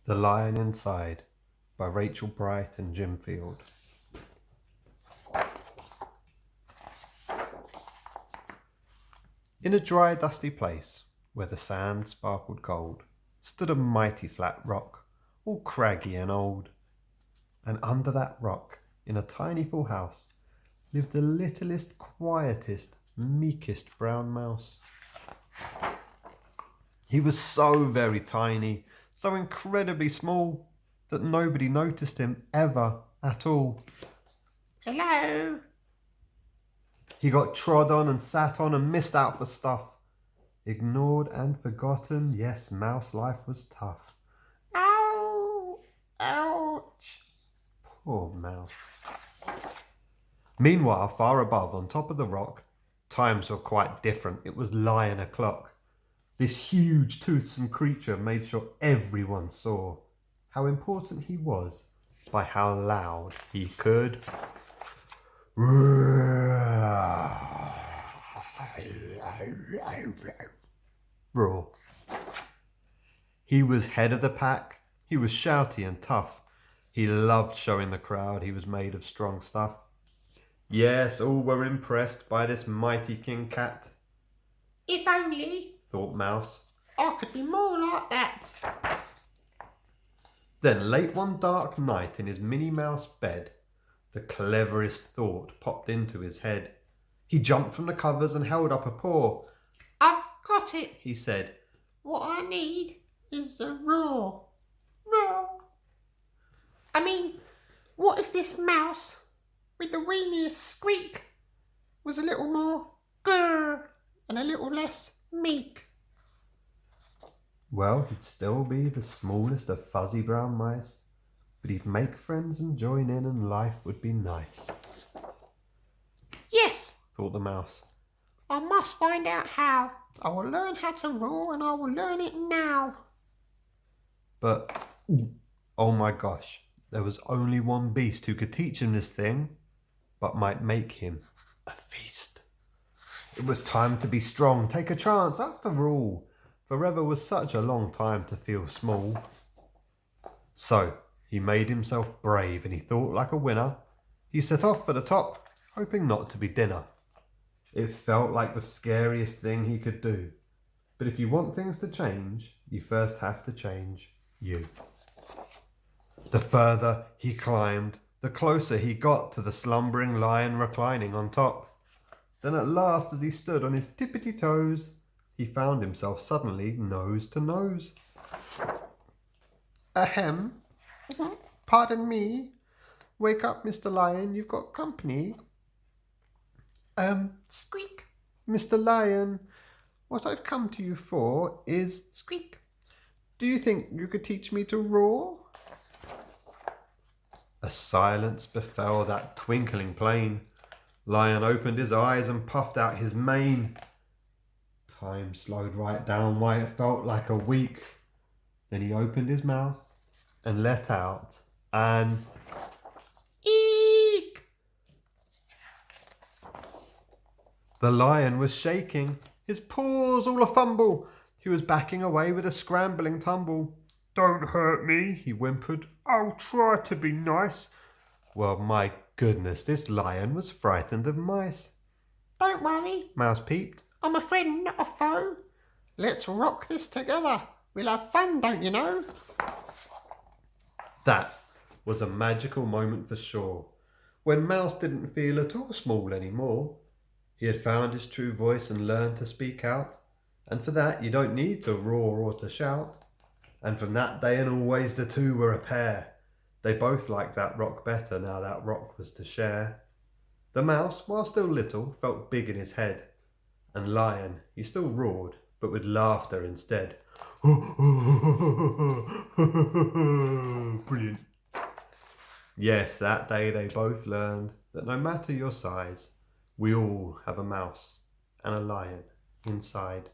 The Lion Inside by Rachel Bright and Jim Field. In a dry, dusty place, where the sand sparkled gold, stood a mighty flat rock, all craggy and old. And under that rock, in a tiny full house, lived the littlest, quietest, meekest brown mouse. He was so very tiny, so incredibly small, that nobody noticed him ever at all. Hello? He got trod on and sat on and missed out for stuff. Ignored and forgotten, yes, mouse life was tough. Ow! Ouch! Poor mouse. Meanwhile, far above, on top of the rock, times were quite different. It was Lion o'clock. This huge, toothsome creature made sure everyone saw how important he was by how loud he could roar. He was head of the pack. He was shouty and tough. He loved showing the crowd he was made of strong stuff. Yes, all were impressed by this mighty king cat, If only thought Mouse. I could be more like that. Then, late one dark night in his Minnie Mouse bed, the cleverest thought popped into his head. He jumped from the covers and held up a paw. I've got it. He said, What I need is a roar. Roar. I mean, what if this mouse with the weeniest squeak was a little more grrr and a little less meek? well, he'd still be the smallest of fuzzy brown mice, but he'd make friends and join in and life would be nice, Yes, thought the mouse. I must find out how. I will learn how to roar and I will learn it now. But, oh my gosh, there was only one beast who could teach him this thing, but might make him a feast. It was time to be strong, take a chance. After all, forever was such a long time to feel small. So, he made himself brave and he thought like a winner. He set off for the top, hoping not to be dinner. It felt like the scariest thing he could do. But if you want things to change, you first have to change you. The further he climbed, the closer he got to the slumbering lion reclining on top. Then at last, as he stood on his tippity toes, he found himself suddenly nose to nose. Ahem. Pardon me. Wake up, Mr. Lion, you've got company. Squeak, Mr. Lion, what I've come to you for is... squeak. Do you think you could teach me to roar? A silence befell that twinkling plain. Lion opened his eyes and puffed out his mane. Time slowed right down why it felt like a week. Then he opened his mouth and let out an Eek! The lion was shaking, his paws all a fumble. He was backing away with a scrambling tumble. Don't hurt me, he whimpered. I'll try to be nice. Well, my goodness, this lion was frightened of mice. Don't worry, Mouse peeped. I'm a friend, not a foe. Let's rock this together. We'll have fun, don't you know? That was a magical moment for sure, when Mouse didn't feel at all small anymore. He had found his true voice and learned to speak out, and for that you don't need to roar or to shout. And from that day and always the two were a pair. They both liked that rock better now that rock was to share. The mouse, while still little, felt big in his head, and Lion, he still roared, but with laughter instead. Brilliant. Yes, that day they both learned that no matter your size, we all have a mouse and a lion inside.